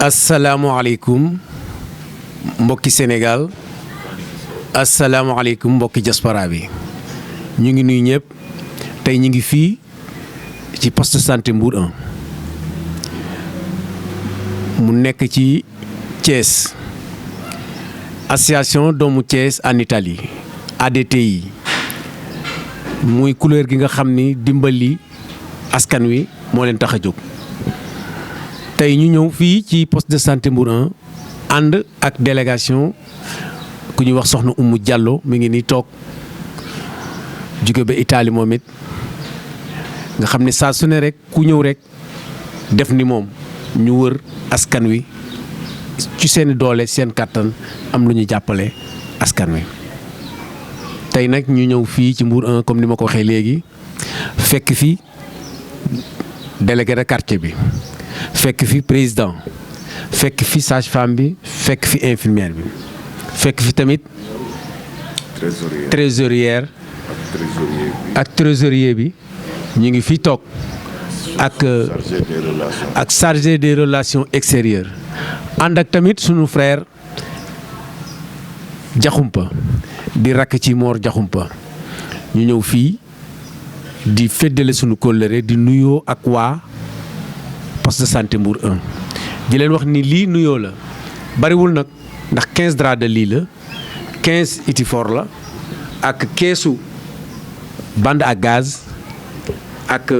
asalaamaaleykum mbokki Sénégal asalaamaaleykum mbokki diaspora bi ñu ngi nuyu ñëpp tey ñu ngi fii ci poste de santé Mbour 1 mu nekk ci Thiès association doomu Thiès en Italie ADTI muy couleur gi nga xam ni dimbali askan wi moo leen tax a jóg. tey ñu ñëw fii ci poste de santé Mbour 1 ànd ak délégation ku ñuy wax soxna Oumou Diallo mi ngi nii toog jóge ba Italie moom it nga xam ne saa su ne rek ku ñëw rek def ni moom ñu wër askan wi ci seen doole seen kàttan am lu ñu jàppale askan wi. tey nag ñu ñëw fii ci Mbour 1 comme ni ma ko waxee léegi fekk fi délégué de quartier bi. fekk fi président fekk fi sage-femme bi fekk fi infirmière bi fekk fi tamit trésorière ak trésorier bi ñu ngi fi toog ak chargé des relations extérieures ànd ak tamit sunu frère Diakhoumpa di rakk ci Mor Diakhoumpa ñu ñëw fii di feddale sunu kóllëre di nuyoo ak waa poste de santé Mbour 1 di leen wax ni lii nuyoo la bariwul nag ndax 15 draps de lit la 15 itifor la ak keesu bande à gaz ak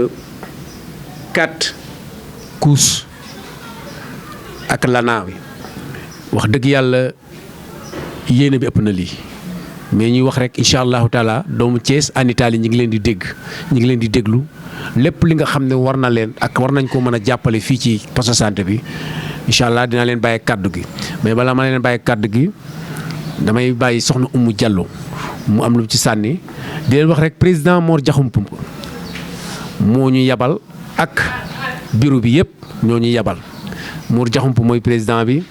4 couches ak lana wi wax dëgg yàlla yéene bi ëpp na lii mais ñuy wax rek incha allahu taala doomu Thiès en Italie ñi ngi leen di dégg ñi ngi leen di déglu lépp li nga xam ne war na leen ak war nañ ko mën a jàppale fii ci poste de santé bi incha allah dina leen bàyyi kàddu gi mais balaa ma leen bàyyi kàddu gi damay bàyyi soxna Oumou Diallo mu am lu ci sànni di leen wax rek président Mor Diakhoumpa moo ñu yabal ak bureau bi yëpp ñoo ñu yabal Mor Diakhoumpa mooy président bi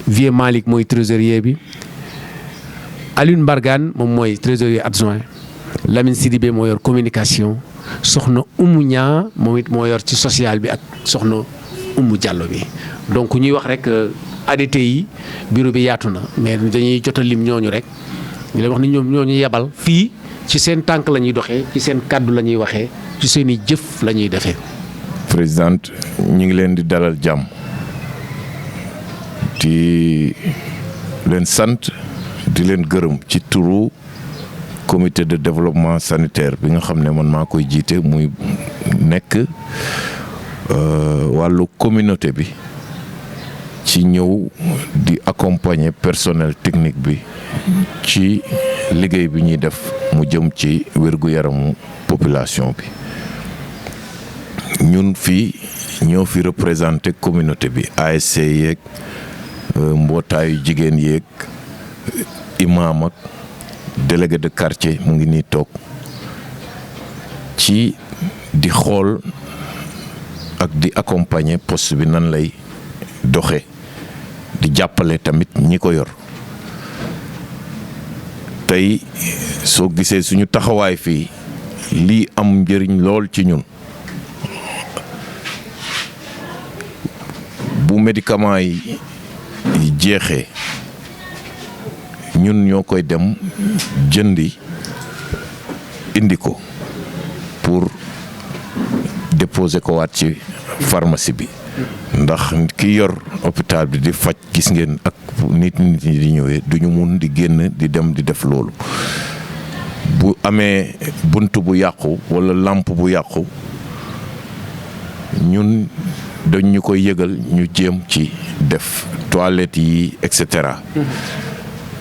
Vieux Malick mooy trésorier bi Alioune Mbargane moom mooy trésorier adjoint Lamine Sidibé moo yor communication soxna Oumou Niang moom it moo yor ci social bi ak soxna Oumou Diallo bi donc ñuy wax rek ADTI bureau bi yaatu na mais dañuy jot a lim ñooñu rek ñu leen wax ni ñoom ñooñu yebal fii ci seen tànk la ñuy doxee ci seen kàddu la ñuy waxee ci seen i jëf la ñuy defee. présidente ñu ngi leen di dalal jàmm di leen sant di leen gërëm ci turu comité de développement sanitaire bi nga xam ne man maa koy jiite muy nekk wàllu communauté bi ci ñëw di accompagner personnel technique bi ci liggéey bi ñuy def mu jëm ci wér-gu-yaramu population bi ñun fii ñoo fi représenté communauté bi ASC yeeg mbootaayu jigéen yeeg imam ak délégué de quartier mu ngi nii toog ci di xool ak di accompagner poste bi nan lay doxe di jàppale tamit ñi ko yor tey soo gisee suñu taxawaay fii lii am njëriñ lool ci ñun bu médicament yi jeexee ñun ñoo koy dem jëndi indi ko pour déposer ko waat ci pharmacie bi ndax ki yor hôpital bi di faj gis ngeen ak nit ñi di ñëwee duñu mun di génn di dem di def loolu bu amee bunt bu yàqu walla lampe bu yàqu ñun dañ ñu koy yëgal ñu jéem ci def toilette yi et cetera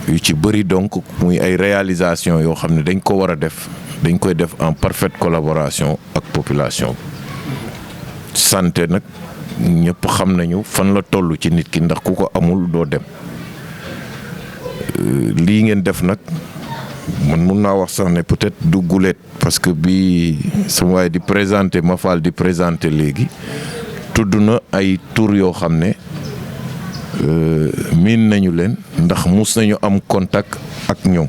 yu ci bëri donc muy ay réalisation yoo xam ne dañ ko war a def dañ koy def en parfaite collaboration ak population santé nag ñëpp xam nañu fan la toll ci nit ki ndax ku ko amul doo dem lii ngeen def nag man mun naa wax sax ne peut-être du gulet parce que bi sama waay di présenter Mafal di présenter léegi tudd na ay tur yoo xam ne miin nañu leen ndax mus nañu am contact ak ñoom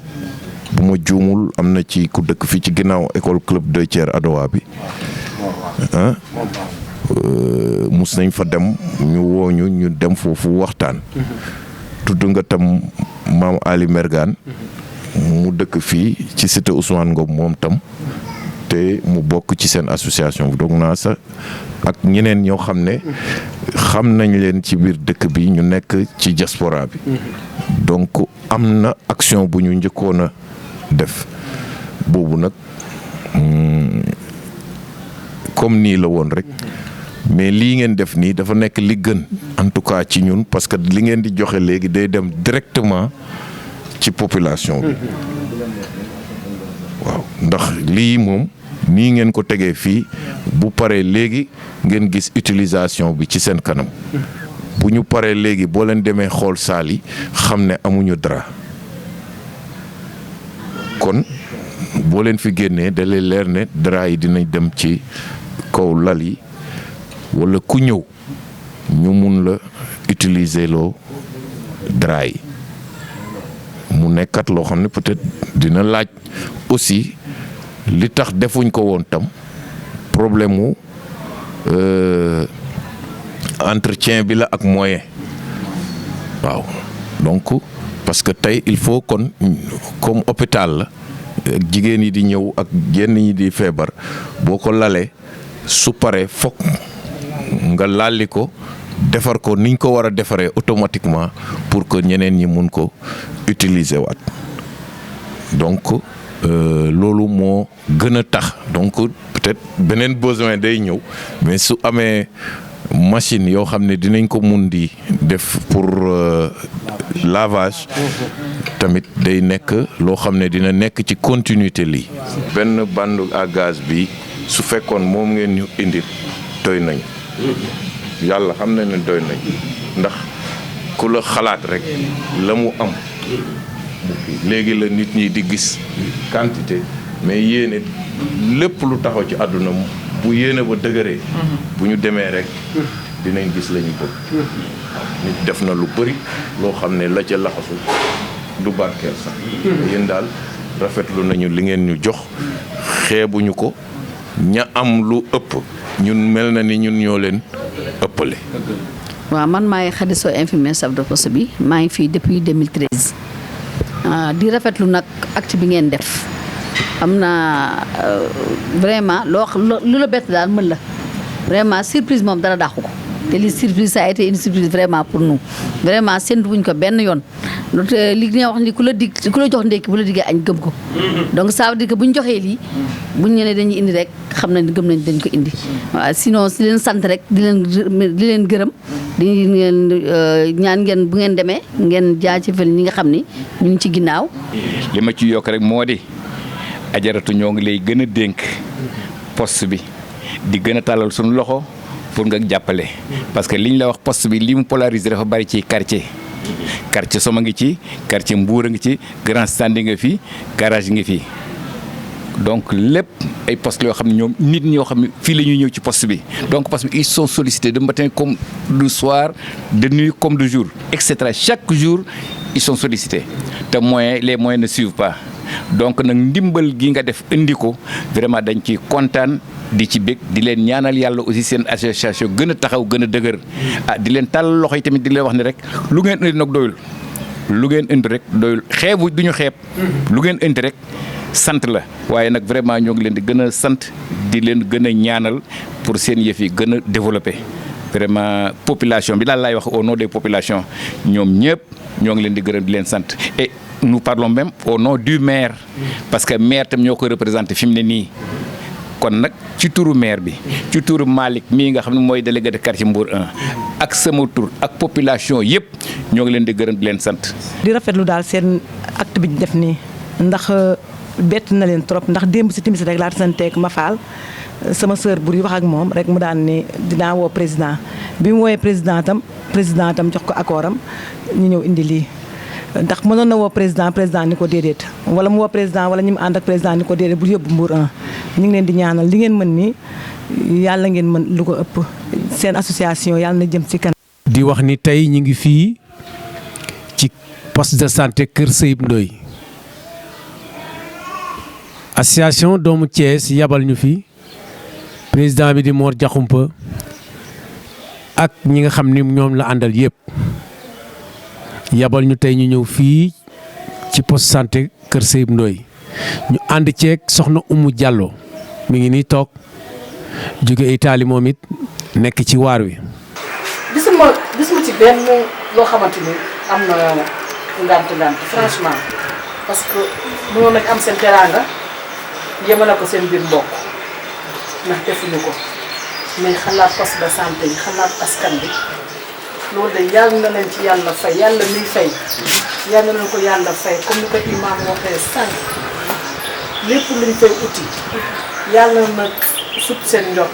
bu ma juumul am na ci ku dëkk fii ci ginnaaw école club 2 Tiers Adowa bi mus nañ fa dem ñu wooñu ñu dem foofu waxtaan. tudd nga tam maam Ali Mergane mu dëkk fii ci cité Ousmane Ngom moom tam te mu bokk ci seen association donc naa sax ak ñeneen ñoo xam ne xam nañ leen ci biir dëkk bi ñu nekk ci diaspora bi. donc am na action bu ñu njëkkoon a def boobu nag comme nii la woon rek mais lii ngeen def nii dafa nekk li gën en tout cas ci ñun parce que li ngeen di joxe léegi day dem directement ci population bi waaw ndax lii moom nii ngeen ko tegee fii bu paree léegi ngeen gis utilisation bi ci seen kanam bu ñu paree léegi boo leen demee xool saal yi xam ne amuñu dara kon boo leen fi génnee da lay leer ne dara yi dinañ dem ci kaw lal yi walla ku ñëw ñu mun la utiliser loo dara yi mu nekkat loo xam ne peut-être dina laaj aussi li tax defuñ ko woon tam problème mu entretien bi la ak moyen waaw donc parce que tey il faut kon comme hôpital la jigéen yi di ñëw ak yenn ñi di feebar boo ko lalee su paree fokk nga lalli ko defar ko niñ ko war a defaree automatiquement pour que ñeneen ñi mun ko utiliser waat donc loolu moo gën a tax donc peut-être beneen besoin day ñëw mais su amee machine yoo xam ne dinañ ko mun di def pour lavage tamit day nekk loo xam ne dina nekk ci continuité lii. benn bande à gaz bi su fekkoon moom ngeen ñu indi doy nañ yàlla xam na ne doy nañ ndax ku la xalaat rek la mu am léegi la nit ñi di gis quantité mais yéene lépp lu taxaw ci àdduna bu yéene ba dëgëree bu ñu demee rek dinañ gis la ñu bëgg nit def na lu bëri loo xam ne la ca laxasu du barkeel sax yéen daal rafetlu nañu li ngeen ñu jox xeebuñu ko ña am lu ëpp ñun mel na ni ñun ñoo leen ëppale. waaw man maay Khady Sow infirmière chef de poste bi maa ngi fii depuis 2013 di rafetlu nag acte bi ngeen def am na vraiment lu la bett daal mën la vraiment surprise moom dara dàqu ko te li surprise ça a été une surprise vraiment pour nous vraiment séntu wuñ ko benn yoon li nga wax ni ku la jox ndékki bu la diggee añ gëm ko donc ça veut dire que bu ñu joxee lii buñ ñenee dañuy indi rek xam nañ gëm nañ dañ ko indi waaw sinon si leen sant rek di leen gërëm di ngeen ñaan ngeen bu ngeen demee ngeen jaajëfal ñi nga xam ni ñu ngi ci ginnaaw. li ma ci yokk rek moo di ajaratu ñoo ngi lay gën a dénk poste bi di gën a tàllal suñu loxo pour nga jàppale parce que liñ la wax poste bi li mu polarisé dafa bari ci quartier Soma ngi ci quartier Mbour a ngi ci Grand Standing nga fi garage ngi fi donc lépp ay postes yoo xam ne ñoom nit ñoo xam ne fii la ñuy ñëw ci poste bi donc parce que ils sont sollicités de matin comme de soir de nuit comme de jour et cetera chaque jour ils sont sollicités te les moyens ne suivent pas donc nag ndimbal gi nga def indi ko vraiment dañ ciy kontaan di ci bég di leen ñaanal yàlla aussi seen association gën a taxaw gën a dëgër di leen tàll loxo yi tamit di leen wax ne rek lu ngeen indi nag doyul lu ngeen indi rek doyul xeebu du ñu xeeb lu ngeen indi rek sant la waaye nag vraiment ñoo ngi leen di gën a sant di leen gën a ñaanal pour seen yëf yi gën a développé vraiment population bi daal laay wax au nom des populations ñoom ñëpp ñoo ngi leen di gërëm di leen sant et nous parlons même au nom du maire parce que maire tam ñoo ko représenté fi mu ne nii kon nag ci turu maire bi ci turu Malick mii nga xam ne mooy délégué de quartier Mbour 1 ak sama tur ak population yëpp ñoo ngi leen di gërëm di leen sant. di rafetlu daal seen acte bi def nii ndax bett na leen trop ndax démb si timis rek laa tasanteeg ma faal sama sœur bu wax ak moom rek mu daan ni dinaa woo président bi mu woowee président tam jox ko accord am ñu ñëw indi lii. ndax mënoon na woo président ni ko déedéet wala mu woo président wala ñi mu ànd ak président ni ko déedéet bu yóbbu Mbour 1 ñu ngi leen di ñaanal li ngeen mën nii yàlla ngeen mën lu ko ëpp seen association yàlla na jëm ci kanam. di wax ni tey ñu ngi fii ci poste de santé Kër Seyib Ndoye association doomu Thiès yabal ñu fi président bi di Mor Diakhoumpa ak ñi nga xam ni ñoom la àndal yëpp yabal ñu tey ñu ñëw fii ci poste santé Kër Seyib Ndoye ñu ànd ceeg soxna Oumou Diallo mi ngi nii toog jóge Italie moom it nekk ci waar wi. gisuma ci benn loo xamante ni am na ngant franchement parce que mënoon nañ am seen teraanga yemale ko seen biir mbokk ndax defuñu ko mais xalaat poste de santé yi xalaat askan bi loolu de yàlla na leen ci yàlla fay yàlla miy fay yàlla na leen ko yàlla fay comme ni ko imaam waxee sànq lépp luñ fay uti yàlla na sut seen njot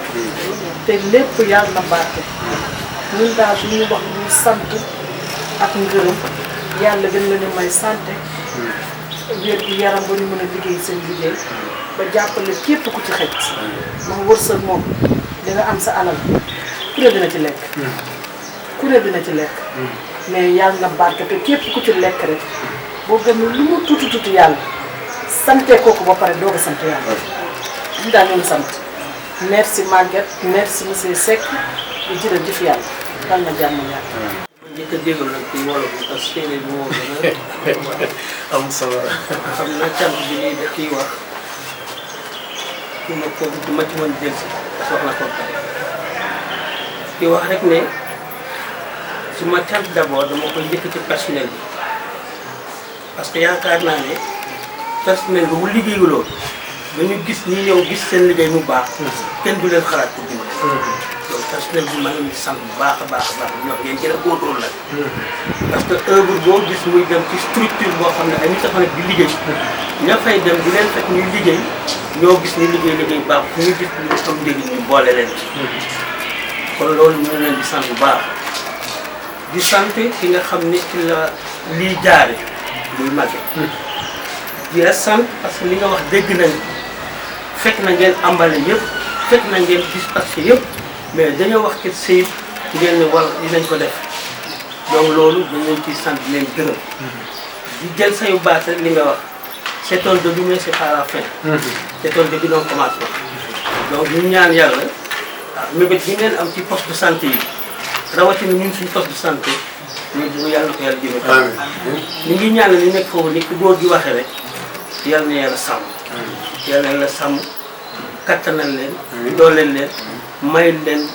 te lépp yàlla na barke ñun daal li ñu wax ñu sant ak ngërëm yàlla gën leen may santé wér gi yaram ba ñu mën a liggéey seen liggéey ba jàppale képp ku ci xëj ma wërsëg moom dina am sa alal ku ne dina ci lekk mais yàlla na barke te képp ku ci lekk rek boo gëm lu mu tuuti yàlla sante kooku ba pare doo ko sant yàlla ñu daal ñu ngi sant merci Maguette merci monsieur Seck di jërëjëf yàlla dal na jàmm yàlla. njëkk a déglu nag ci wolof bi parce que séeréer bi moo gën a am solo xam na cant bi nii da ciy wax ma foofu du ma ci mën jël si soxna ko di wax rek ne su ma cant d'abord dama koy njëkk ci personnel bi parce que yaakaar naa ne personnel bi bu liggéeyuloo ba ñu gis ñi ñëw gis seen liggéey mu baax kenn du leen xalaat pour dimbali donc personnel bi ma leen di sant bu baax a baax ñoo ngeen gën a góorgóorlu nag parce que œuvre boo gis muy dem ci structure boo xam ne ay nit a fa nekk di liggéey ña fay dem di leen fekk ñuy liggéey ñoo gis ni liggéey baax fu ñu gis ñu am njëriñ ñu boole leen ci kon loolu ñu leen di sant bu baax di sant ki nga xam ne ci la lii jaare muy Maguette di la sant parce que li nga wax dégg nañ fekk na ngeen ambale yëpp fekk na ngeen gis parce que yëpp mais dañoo wax Kër Seyib ngeen ne wala dinañ ko def donc loolu dañ leen ciy sant leen gërëm di jël sayu baat rek li nga wax c'est un début mais c'est pas la fin c'est un début donc commencement donc ñu ñaan yàlla mébét bi ngeen am ci poste de santé yi rawatina ñun suñu poste de santé ñu bu yàlla ko yàlla jëme kanam ñu ngi ñaan li nekk foofu ni ku góor gi waxee rek yàlla na yàlla sàmm yàlla na yàlla sàmm kattanal leen dooleel leen may leen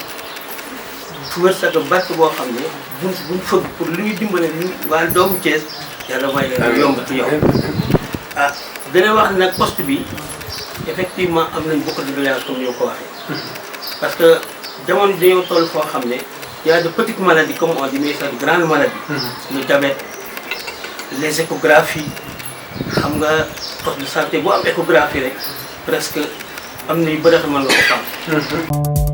wërsëg barke boo xam ne buñ fëgg pour li ñuy dimbale ni waa doomu Thiès yàlla may leen yomb ci yow dana wax nag poste bi effectivement am nañ beaucoup de doléances comme ñoo ko waxee parce que jamono dañoo toll foo xam ne y a de petites maladies comme on dit mais c'est de grandes maladies le diabète les échographies xam nga poste de santé bu am échographie rek presque am na yu bëri mën nga ko xam